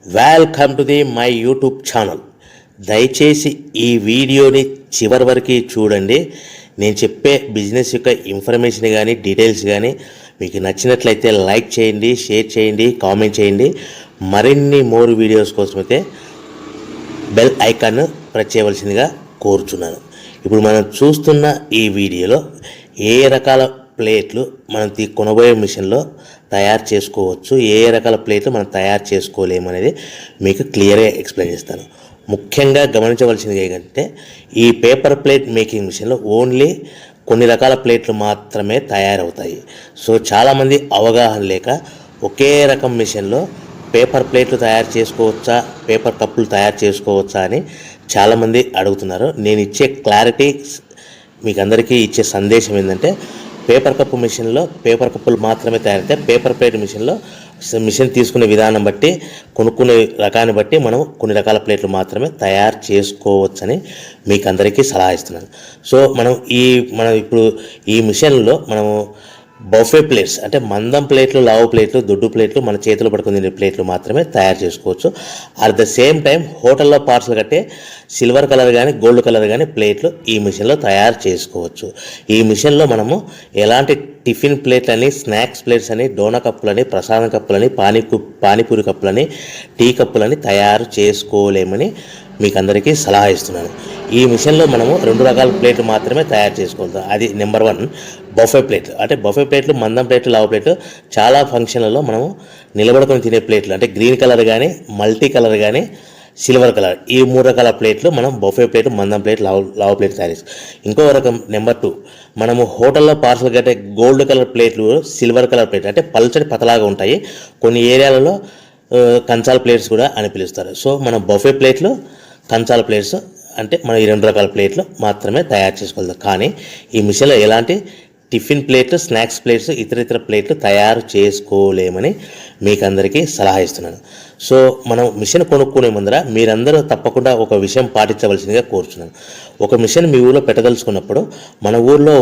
Welcome to the my YouTube channel. దయచేసి ఈ వీడియోని చివరి వరకు చూడండి. నేను చెప్పే బిజినెస్ యొక్క ఇన్ఫర్మేషన్ కానీ డీటెయిల్స్ కానీ మీకు నచ్చినట్లయితే లైక్ చేయండి, షేర్ చేయండి, కామెంట్ చేయండి. మరిన్ని మోర్ వీడియోస్ కోసమైతే బెల్ ఐకాన్ ప్రెస్ చేయవలసిందిగా కోరుచున్నాను. ఇప్పుడు మనం చూస్తున్న ఈ వీడియోలో ఏ రకాల ప్లేట్లు మనం కొనబోయే మిషన్లో తయారు చేసుకోవచ్చు, ఏ రకాల ప్లేట్లు మనం తయారు చేసుకోలేమనేది మీకు క్లియర్గా ఎక్స్ప్లెయిన్ చేస్తాను. ముఖ్యంగా గమనించవలసింది ఏంటంటే ఈ పేపర్ ప్లేట్ మేకింగ్ మిషన్లో ఓన్లీ కొన్ని రకాల ప్లేట్లు మాత్రమే తయారవుతాయి. సో చాలామంది అవగాహన లేక ఒకే రకం మిషన్లో పేపర్ ప్లేట్లు తయారు చేసుకోవచ్చా, పేపర్ కప్పులు తయారు చేసుకోవచ్చా అని చాలామంది అడుగుతున్నారు. నేను ఇచ్చే క్లారిటీ మీకు అందరికీ ఇచ్చే సందేశం ఏంటంటే పేపర్ కప్పు మిషన్లో పేపర్ కప్పులు మాత్రమే తయారవుతాయి. పేపర్ ప్లేట్ మిషన్లో మిషన్ తీసుకునే విధానం బట్టి, కొనుక్కునే రకాన్ని బట్టి మనం కొన్ని రకాల ప్లేట్లు మాత్రమే తయారు చేసుకోవచ్చని మీకు అందరికీ సలహా ఇస్తున్నాను. సో మనం ఇప్పుడు ఈ మిషన్లో మనము బఫే ప్లేట్స్ అంటే మందం ప్లేట్లు, లావు ప్లేట్లు, దొడ్డు ప్లేట్లు, మన చేతులు పట్టుకునే ప్లేట్లు మాత్రమే తయారు చేసుకోవచ్చు. అట్ ద సేమ్ టైం హోటల్లో పార్సల్ కట్టే సిల్వర్ కలర్ కానీ గోల్డ్ కలర్ కానీ ప్లేట్లు ఈ మిషన్లో తయారు చేసుకోవచ్చు. ఈ మిషన్లో మనము ఎలాంటి టిఫిన్ ప్లేట్లని, స్నాక్స్ ప్లేట్స్ అని, డోనా కప్పులని, ప్రసాదం కప్పులని, పానీపూరి కప్పులని, టీ కప్పులని తయారు చేసుకోలేమని మీకు అందరికీ సలహా ఇస్తున్నాను. ఈ మిషన్లో మనము 2 రకాల ప్లేట్లు మాత్రమే తయారు చేసుకోగలుగుతాం. అది నెంబర్ 1 బఫే ప్లేట్లు. అంటే బఫే ప్లేట్లు మందం ప్లేట్లు, లావు ప్లేట్లు, చాలా ఫంక్షన్లలో మనము నిలబడుకొని తినే ప్లేట్లు అంటే గ్రీన్ కలర్ కానీ, మల్టీ కలర్ కానీ, సిల్వర్ కలర్, ఈ 3 రకాల ప్లేట్లు మనం బఫే ప్లేట్, మందం ప్లేట్, లావు ప్లేట్ తయారు చేస్తాం. ఇంకో రకం నెంబర్ 2 మనము హోటల్లో పార్సల్ కట్టే గోల్డ్ కలర్ ప్లేట్లు, సిల్వర్ కలర్ ప్లేట్ అంటే పల్చటి పతలాగా ఉంటాయి. కొన్ని ఏరియాలలో కంచాల ప్లేట్స్ కూడా అని పిలుస్తారు. సో మన బఫే ప్లేట్లు, కంచాల ప్లేట్స్ అంటే మనం ఈ 2 రకాల ప్లేట్లు మాత్రమే తయారు చేసుకోగలుగుతాం. కానీ ఈ మిషన్లో ఎలాంటి టిఫిన్ ప్లేట్లు, స్నాక్స్ ప్లేట్స్, ఇతర ప్లేట్లు తయారు చేసుకోలేమని మీకు అందరికీ సలహా ఇస్తున్నాను. సో మనం మిషన్ కొనుక్కునే ముందర మీరందరూ తప్పకుండా ఒక విషయం పాటించవలసిందిగా కోరుచున్నాను. ఒక మిషన్ మీ ఊళ్ళో పెట్టదలుచుకున్నప్పుడు మన ఊళ్ళో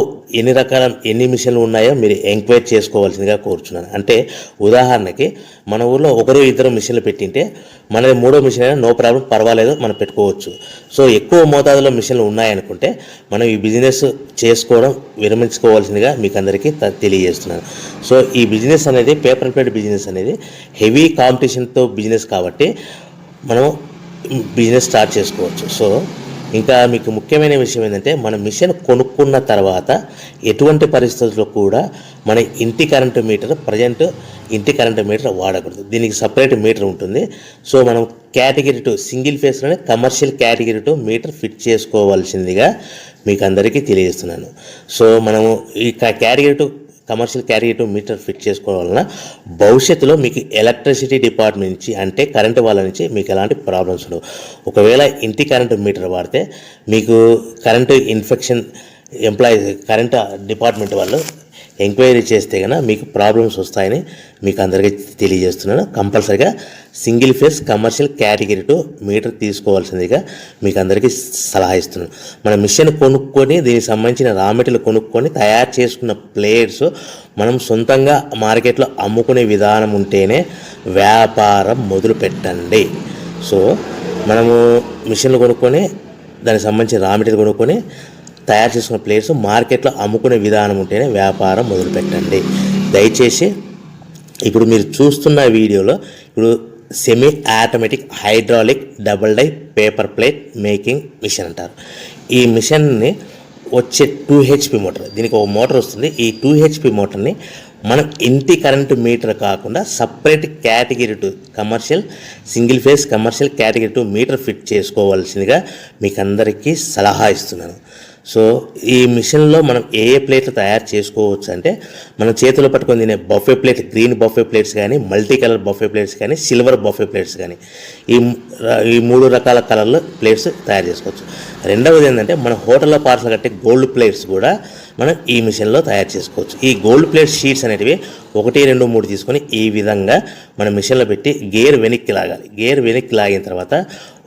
ఎన్ని మిషన్లు ఉన్నాయో మీరు ఎంక్వైరీ చేసుకోవాల్సిందిగా కోరుచున్నాను. అంటే ఉదాహరణకి మన ఊళ్ళో 1-2 మిషన్లు పెట్టింటే మనది 3వ మిషన్ అయినా నో ప్రాబ్లం, పర్వాలేదు, మనం పెట్టుకోవచ్చు. సో ఎక్కువ మోతాదులో మిషన్లు ఉన్నాయనుకుంటే మనం ఈ బిజినెస్ చేసుకోవడం విరమించుకోవాల్సిందిగా మీకు అందరికీ తెలియజేస్తున్నాను. సో ఈ బిజినెస్ అనేది, పేపర్ ప్లేట్ బిజినెస్ అనేది హెవీ కాంపిటీషన్తో బిజినెస్ కాబట్టి మనం బిజినెస్ స్టార్ట్ చేసుకోవచ్చు. సో ఇంకా మీకు ముఖ్యమైన విషయం ఏంటంటే మన మిషన్ కొనుక్కున్న తర్వాత ఎటువంటి పరిస్థితుల్లో కూడా మన ఇంటి కరెంటు మీటర్, ప్రజెంట్ ఇంటి కరెంటు మీటర్ వాడకూడదు. దీనికి సపరేట్ మీటర్ ఉంటుంది. సో మనం కేటగిరీ 2 సింగిల్ ఫేస్లోనే కమర్షియల్ కేటగిరీ 2 మీటర్ ఫిట్ చేసుకోవాల్సిందిగా మీకు అందరికీ తెలియజేస్తున్నాను. సో మనము ఈ category 2 commercial category 2 meter fit చేసుకోవడం వలన భవిష్యత్తులో మీకు ఎలక్ట్రిసిటీ డిపార్ట్మెంట్ నుంచి అంటే కరెంటు వాళ్ళ నుంచి మీకు ఎలాంటి ప్రాబ్లమ్స్ ఉండవు. ఒకవేళ ఇంటి కరెంటు మీటర్ వాడితే మీకు కరెంటు ఇన్ఫెక్షన్ కరెంటు డిపార్ట్మెంట్ వాళ్ళు ఎంక్వైరీ చేస్తే కనుక మీకు ప్రాబ్లమ్స్ వస్తాయని మీకు అందరికీ తెలియజేస్తున్నాను. కంపల్సరీగా single phase commercial category 2 meter తీసుకోవాల్సిందిగా మీకు అందరికీ సలహా ఇస్తున్నాను. మన మిషన్ కొనుక్కొని దీనికి సంబంధించిన రా మెటీరియల్ కొనుక్కొని తయారు చేసుకున్న ప్లేట్స్ మనం సొంతంగా మార్కెట్లో అమ్ముకునే విధానం ఉంటేనే వ్యాపారం మొదలు పెట్టండి. సో మనము మిషన్లు కొనుక్కొని దానికి సంబంధించిన రా మెటీరియల్ కొనుక్కొని తయారు చేసుకున్న ప్లేట్స్ మార్కెట్లో అమ్ముకునే విధానం ఉంటేనే వ్యాపారం మొదలుపెట్టండి. దయచేసి ఇప్పుడు మీరు చూస్తున్న వీడియోలో ఇప్పుడు semi automatic hydraulic double die paper plate making machine అంటారు. ఈ మిషన్ని వచ్చే 2 HP మోటార్, దీనికి ఒక మోటార్ వస్తుంది. ఈ 2 HP మోటార్ని మనం ఇంటి కరెంటు మీటర్ కాకుండా separate category 2 commercial single phase commercial category 2 meter fit చేసుకోవాల్సిందిగా మీకు అందరికీ సలహా ఇస్తున్నాను. సో ఈ మిషన్లో మనం ఏ ప్లేట్లు తయారు చేసుకోవచ్చు అంటే మనం చేతిలో పట్టుకొని తినే buffet plate, green buffet plates కానీ, మల్టీ కలర్ బఫే ప్లేట్స్ కానీ, సిల్వర్ బఫే ప్లేట్స్ కానీ, ఈ 3 రకాల కలర్లో ప్లేట్స్ తయారు చేసుకోవచ్చు. రెండవది ఏంటంటే మన హోటల్లో పార్సల్ కట్టే గోల్డ్ ప్లేట్స్ కూడా మనం ఈ మిషన్లో తయారు చేసుకోవచ్చు. ఈ గోల్డ్ ప్లేట్ షీట్స్ అనేటివి 1, 2, 3 తీసుకొని ఈ విధంగా మన మిషన్లో పెట్టి గేర్ వెనక్కి లాగాలి. గేర్ వెనక్కి లాగిన తర్వాత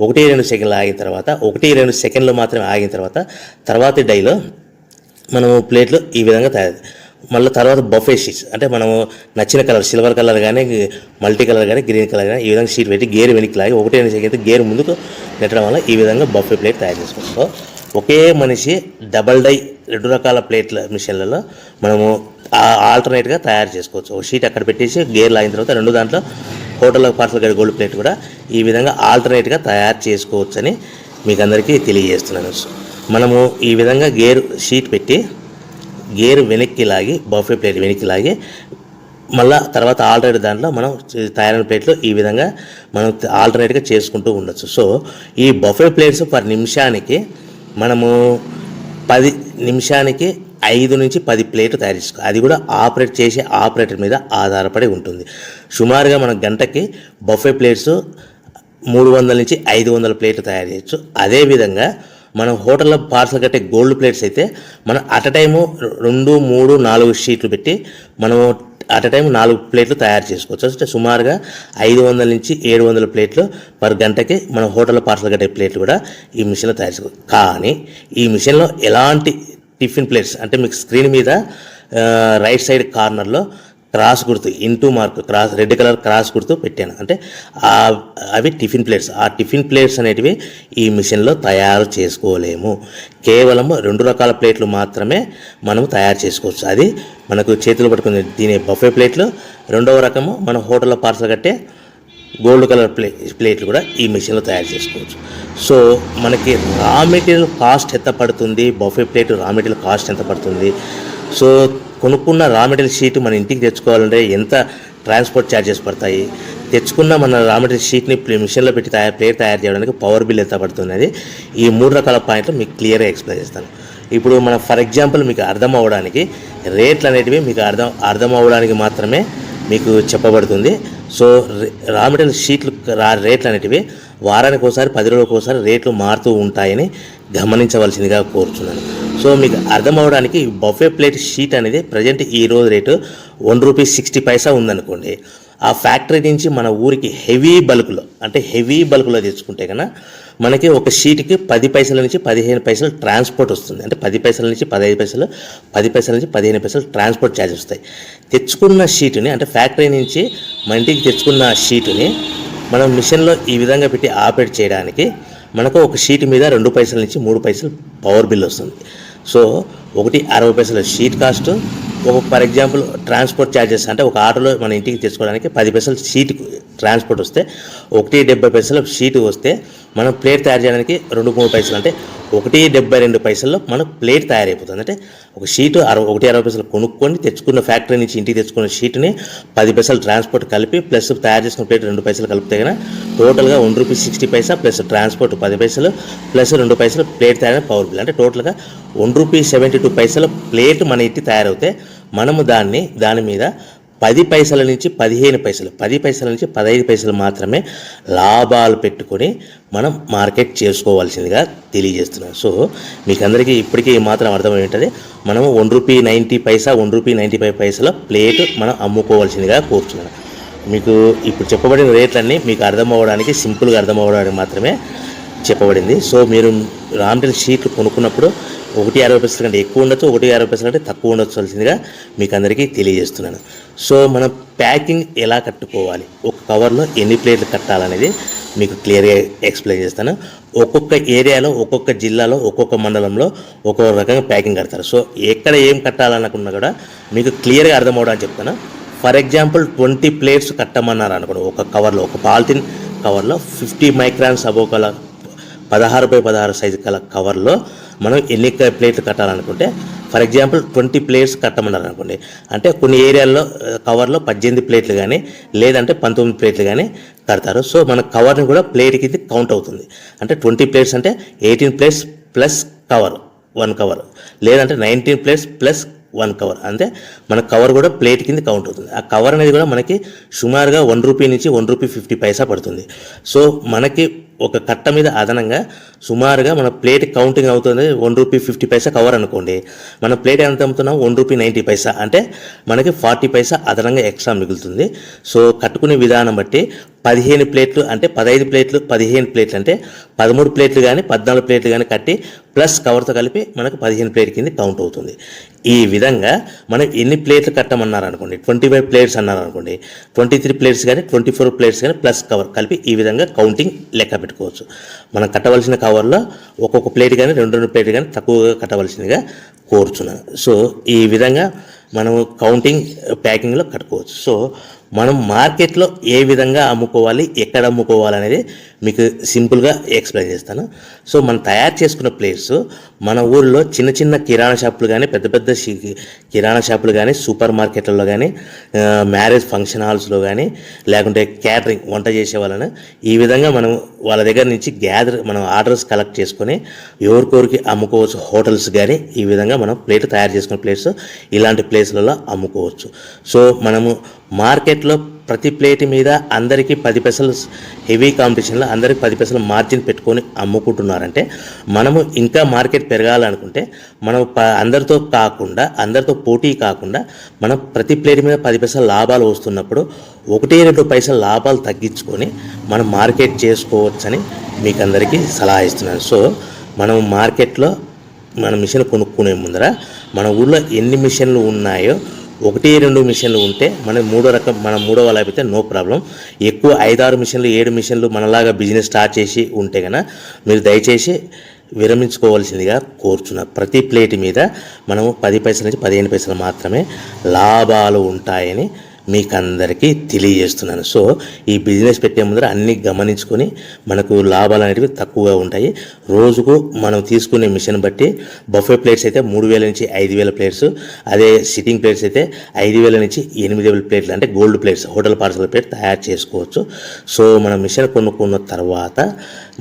1-2 సెకండ్లు ఆగిన తర్వాత 1-2 సెకండ్లు మాత్రమే ఆగిన తర్వాత తర్వాతి డైలో మనము ప్లేట్లు ఈ విధంగా తయారు మళ్ళీ తర్వాత బఫే షీట్స్ అంటే మనము నచ్చిన కలర్ సిల్వర్ కలర్ కానీ మల్టీ కలర్ కానీ గ్రీన్ కలర్ కానీ ఈ విధంగా షీట్ పెట్టి గేర్ వెనక్కి లాగి ఒకటే అయితే గేర్ ముందుకు నెట్టడం వల్ల ఈ విధంగా బఫే ప్లేట్ తయారు చేసుకోవచ్చు. సో ఒకే మనిషి డబల్ డై 2 రకాల ప్లేట్ల మిషన్లలో మనము ఆల్టర్నేట్గా తయారు చేసుకోవచ్చు. ఒక షీట్ అక్కడ పెట్టేసి గేర్ లాగిన తర్వాత 2 దాంట్లో హోటల్ పార్సల్ గడి గోల్డ్ ప్లేట్ కూడా ఈ విధంగా ఆల్టర్నేట్గా తయారు చేసుకోవచ్చు అని మీకు అందరికీ తెలియజేస్తున్నాను. మనము ఈ విధంగా గేర్ షీట్ పెట్టి గేర్ వెనక్కి లాగి బఫే ప్లేట్ వెనక్కి లాగి మళ్ళీ తర్వాత ఆల్టర్నేట్ దాంట్లో మనం తయారైన ప్లేట్లు ఈ విధంగా మనం ఆల్టర్నేట్గా చేసుకుంటూ ఉండొచ్చు. సో ఈ బఫే ప్లేట్స్ పర్ నిమిషానికి మనము 10 నిమిషానికి 5 నుంచి 10 ప్లేట్లు తయారు చేసుకోవాలి. అది కూడా ఆపరేట్ చేసే ఆపరేటర్ మీద ఆధారపడి ఉంటుంది. సుమారుగా మన గంటకి బఫే ప్లేట్స్ 300 నుంచి 500 ప్లేట్లు తయారు చేయొచ్చు. అదేవిధంగా మనం హోటల్లో పార్సల్ కట్టే గోల్డ్ ప్లేట్స్ అయితే మనం అట్ అ టైము 2, 3, 4 షీట్లు పెట్టి మనము అట్ అ టైం 4 ప్లేట్లు తయారు చేసుకోవచ్చు. అంటే సుమారుగా 500 నుంచి 700 ప్లేట్లు పర్ గంటకి మన హోటల్లో పార్సల్ కట్టే ప్లేట్లు కూడా ఈ మిషన్లో తయారు చేసుకోవచ్చు. కానీ ఈ మిషన్లో ఎలాంటి టిఫిన్ ప్లేట్స్ అంటే మీకు స్క్రీన్ మీద రైట్ సైడ్ కార్నర్లో క్రాస్ గుర్తు into mark cross red colour cross గుర్తు పెట్టాను. అంటే అవి టిఫిన్ ప్లేట్స్. ఆ టిఫిన్ ప్లేట్స్ అనేటివి ఈ మిషన్లో తయారు చేసుకోలేము. కేవలం 2 రకాల ప్లేట్లు మాత్రమే మనం తయారు చేసుకోవచ్చు. అది మనకు చేతులు పట్టుకుని తినే బఫే ప్లేట్లు, 2వ రకము మన హోటల్లో పార్సల్ కట్టే గోల్డ్ కలర్ ప్లేట్లు కూడా ఈ మిషన్లో తయారు చేసుకోవచ్చు. సో మనకి రా మెటీరియల్ కాస్ట్ ఎంత పడుతుంది, buffet plate raw material cost ఎంత పడుతుంది, సో కొనుక్కున్న రా మెటీరియల్ షీట్ మన ఇంటికి తెచ్చుకోవాలంటే ఎంత ట్రాన్స్పోర్ట్ ఛార్జెస్ పడతాయి, తెచ్చుకున్న మన రా మెటీరియల్ షీట్ని మిషన్లో పెట్టి ప్లేట్ తయారు చేయడానికి పవర్ బిల్ ఎంత పడుతున్నది, ఈ 3 రకాల పాయింట్లు మీకు క్లియర్గా ఎక్స్ప్లెయిన్ చేస్తాను. ఇప్పుడు మనం ఫర్ ఎగ్జాంపుల్ మీకు అర్థం అవ్వడానికి రేట్లు అనేటివి మీకు అర్థం అవ్వడానికి మాత్రమే మీకు చెప్పబడుతుంది. సో రా మెటీరియల్ షీట్లు రేట్లు అనేటివి వారానికి ఒకసారి 10 రోజులకు ఒకసారి రేట్లు మారుతూ ఉంటాయని గమనించవలసిందిగా కోరుచున్నాను. సో మీకు అర్థం అవ్వడానికి బఫే ప్లేట్ షీట్ అనేది ప్రజెంట్ ఈ రోజు రేటు ₹1.60 ఉందనుకోండి. ఆ ఫ్యాక్టరీ నుంచి మన ఊరికి హెవీ బల్క్లో తెచ్చుకుంటే కన్నా మనకి ఒక షీట్కి 10 పైసల నుంచి 15 పైసలు ట్రాన్స్పోర్ట్ వస్తుంది. అంటే 10 పైసల నుంచి 15 పైసలు, 10 పైసల నుంచి 15 పైసలు ట్రాన్స్పోర్ట్ ఛార్జెస్ వస్తాయి. తెచ్చుకున్న షీటుని అంటే ఫ్యాక్టరీ నుంచి మన ఇంటికి తెచ్చుకున్న షీటుని మనం మిషన్లో ఈ విధంగా పెట్టి ఆపరేట్ చేయడానికి మనకు ఒక షీట్ మీద 2 పైసల నుంచి 3 పైసలు పవర్ బిల్ వస్తుంది. సో ఒకటి 60 పైసల sheet cost, for example transport charges అంటే ఒక ఆటోలో మన ఇంటికి తెచ్చుకోవడానికి 10 పైసలు షీట్ ట్రాన్స్పోర్ట్ వస్తే, 1.70 షీటు వస్తే మనం ప్లేట్ తయారు చేయడానికి 2-3 పైసలు అంటే 1.72 మన ప్లేట్ తయారైపోతుంది. అంటే ఒక షీటు 1.60 కొనుక్కొని తెచ్చుకున్న ఫ్యాక్టరీ నుంచి ఇంటికి తెచ్చుకున్న షీట్ని 10 పైసలు ట్రాన్స్పోర్ట్ కలిపి ప్లస్ తయారు చేసుకున్న ప్లేట్ 2 పైసలు కలిపితే కన్నా టోటల్గా ₹1.60 ప్లస్ ట్రాన్స్పోర్ట్ 10 పైసలు ప్లస్ 2 పైసలు ప్లేట్ తయారైన పవర్ బిల్ అంటే టోటల్గా ₹1.72 ప్లేట్ మన ఇంటి తయారవుతే మనము దాని మీద 10 పైసల నుంచి 15 పైసలు, 10 పైసల నుంచి 15 పైసలు మాత్రమే లాభాలు పెట్టుకొని మనం మార్కెట్ చేసుకోవాల్సిందిగా తెలియజేస్తున్నాం. సో మీకు అందరికీ ఇప్పటికీ మాత్రం అర్థమై ఉంటుంది. మనము ₹1.90, ₹1.95 ప్లేట్ మనం అమ్ముకోవాల్సిందిగా కోరుతున్నాను. మీకు ఇప్పుడు చెప్పబడిన రేట్లన్నీ మీకు అర్థం అవ్వడానికి, సింపుల్గా అర్థం అవ్వడానికి మాత్రమే చెప్పబడింది. సో మీరు రా మెటీరియల్ షీట్లు కొనుక్కున్నప్పుడు ₹1.60 కంటే ఎక్కువ ఉండొచ్చు, ₹1.60 కంటే తక్కువ ఉండొచ్చువలసిందిగా మీకు అందరికీ తెలియజేస్తున్నాను. సో మనం ప్యాకింగ్ ఎలా కట్టుకోవాలి, ఒక కవర్లో ఎన్ని ప్లేట్లు కట్టాలనేది మీకు క్లియర్గా ఎక్స్ప్లెయిన్ చేస్తాను. ఒక్కొక్క ఏరియాలో, ఒక్కొక్క జిల్లాలో, ఒక్కొక్క మండలంలో ఒక్కొక్క రకంగా ప్యాకింగ్ కడతారు. సో ఎక్కడ ఏం కట్టాలనుకున్నా కూడా మీకు క్లియర్గా అర్థం అవ్వడానికి చెప్తాను. ఫర్ ఎగ్జాంపుల్ 20 ప్లేట్స్ కట్టమన్నారు అనుకోండి, ఒక కవర్లో, ఒక పాలిథిన్ కవర్లో 50 మైక్రాన్స్ అబోకల 16x16 సైజు కల కవర్లో మనం ఎన్ని ప్లేట్లు కట్టాలనుకుంటే, ఫర్ ఎగ్జాంపుల్ 20 ప్లేట్స్ కట్టమన్నారు అనుకోండి, అంటే కొన్ని ఏరియాల్లో కవర్లో 18 ప్లేట్లు కానీ లేదంటే 19 ప్లేట్లు కానీ కడతారు. సో మన కవర్ని కూడా ప్లేట్ కింద కౌంట్ అవుతుంది. అంటే 20 ప్లేట్స్ అంటే 18 ప్లేట్స్ ప్లస్ కవర్ 1 కవర్, లేదంటే 19 ప్లేట్స్ ప్లస్ 1 కవర్, అంటే మన కవర్ కూడా ప్లేట్ కింద కౌంట్ అవుతుంది. ఆ కవర్ అనేది కూడా మనకి సుమారుగా ₹1 నుంచి ₹1.50 పడుతుంది. సో మనకి ఒక కట్ట మీద అదనంగా సుమారుగా మన ప్లేట్ కౌంటింగ్ అవుతుంది ₹1.50 కవర్ అనుకోండి. మన ప్లేట్ ఎంత అమ్ముతున్నాం ₹1.90 అంటే మనకి 40 పైసా అదనంగా ఎక్స్ట్రా మిగులుతుంది. సో కట్టుకునే విధానం బట్టి 15 ప్లేట్లు అంటే 15 ప్లేట్లు 15 ప్లేట్లు అంటే 13 ప్లేట్లు కానీ 14 ప్లేట్లు కానీ కట్టి ప్లస్ కవర్తో కలిపి మనకు 15 ప్లేట్ కింద కౌంట్ అవుతుంది. ఈ విధంగా మనం ఎన్ని ప్లేట్లు కట్టమన్నారు అనుకోండి, 25 ప్లేట్స్ అన్నారు అనుకోండి, 23 ప్లేట్స్ కానీ 24 ప్లేట్స్ కానీ ప్లస్ కవర్ కలిపి ఈ విధంగా కౌంటింగ్ లెక్క పెట్టుకోవచ్చు. మనం కట్టవలసిన కవర్లో ఒక్కొక్క ప్లేట్ కానీ 2 ప్లేట్ కానీ తక్కువగా కట్టవలసిందిగా కోరుచున్నాను. సో ఈ విధంగా మనం కౌంటింగ్ ప్యాకింగ్లో కట్టుకోవచ్చు. సో మనం మార్కెట్లో ఏ విధంగా అమ్ముకోవాలి, ఎక్కడ అమ్ముకోవాలి అనేది మీకు సింపుల్గా ఎక్స్ప్లెయిన్ చేస్తాను. సో మనం తయారు చేసుకున్న ప్లేట్స్ మన ఊళ్ళో చిన్న చిన్న కిరాణా షాపులు కానీ పెద్ద పెద్ద కిరాణా షాపులు కానీ సూపర్ మార్కెట్లలో కానీ మ్యారేజ్ ఫంక్షన్ హాల్స్లో కానీ లేకుంటే క్యాటరింగ్ వంట చేసే వాళ్ళని ఈ విధంగా మనం వాళ్ళ దగ్గర నుంచి మనం ఆర్డర్స్ కలెక్ట్ చేసుకొని ఎవరికొరికి అమ్ముకోవచ్చు. హోటల్స్ కానీ ఈ విధంగా మనం ప్లేట్ తయారు చేసుకున్న ప్లేట్స్ ఇలాంటి ప్లేస్లలో అమ్ముకోవచ్చు. సో మనము మార్కెట్లో ప్రతి ప్లేట్ మీద అందరికీ 10 పైసలు హెవీ కాంపిటీషన్లో అందరికీ 10 పైసలు మార్జిన్ పెట్టుకొని అమ్ముకుంటున్నారంటే మనము ఇంకా మార్కెట్ పెరగాలనుకుంటే మనం అందరితో పోటీ కాకుండా మనం ప్రతి ప్లేట్ మీద 10 పైసలు లాభాలు వస్తున్నప్పుడు 1-2 పైసలు లాభాలు తగ్గించుకొని మనం మార్కెట్ చేసుకోవచ్చని మీకు అందరికీ సలహా ఇస్తున్నాను. సో మనం మార్కెట్లో మన మిషన్ కొనుక్కునే ముందర మన ఊళ్ళో ఎన్ని మిషన్లు ఉన్నాయో 1-2 మిషన్లు ఉంటే మనం మూడో వాళ్ళ అయిపోతే నో ప్రాబ్లం. ఎక్కువ 5-6 మిషన్లు 7 మిషన్లు మనలాగా బిజినెస్ స్టార్ట్ చేసి ఉంటే కనుక మీరు దయచేసి విరమించుకోవాల్సిందిగా కోరుచున్నా. ప్రతి ప్లేట్ మీద మనము 10 పైసల నుంచి 15 పైసలు మాత్రమే లాభాలు ఉంటాయని మీకు అందరికీ తెలియజేస్తున్నాను. సో ఈ బిజినెస్ పెట్టే ముందర అన్నీ గమనించుకొని మనకు లాభాలు అనేవి తక్కువగా ఉంటాయి. రోజుకు మనం తీసుకునే మిషన్ బట్టి బఫే ప్లేట్స్ అయితే 3,000 నుంచి 5,000 ప్లేట్స్, అదే సిట్టింగ్ ప్లేట్స్ అయితే 5,000 నుంచి 8,000 ప్లేట్లు అంటే gold plates hotel parcel plate తయారు చేసుకోవచ్చు. సో మన మిషన్ కొనుక్కున్న తర్వాత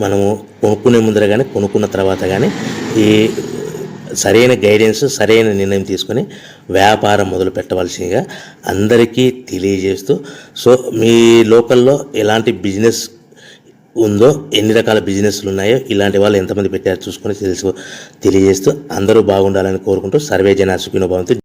మనము కొనుక్కునే ముందర కానీ కొనుక్కున్న తర్వాత కానీ ఈ సరైన గైడెన్స్ సరైన నిర్ణయం తీసుకొని వ్యాపారం మొదలు పెట్టవలసిందిగా అందరికీ తెలియజేస్తూ, సో మీ లోకల్లో ఎలాంటి బిజినెస్ ఉందో ఎన్ని రకాల బిజినెస్లు ఉన్నాయో ఇలాంటి వాళ్ళు ఎంతమంది పెట్టారో చూసుకొని తెలియజేస్తూ అందరూ బాగుండాలని కోరుకుంటూ సర్వే జనా సుఖినో భవంతు.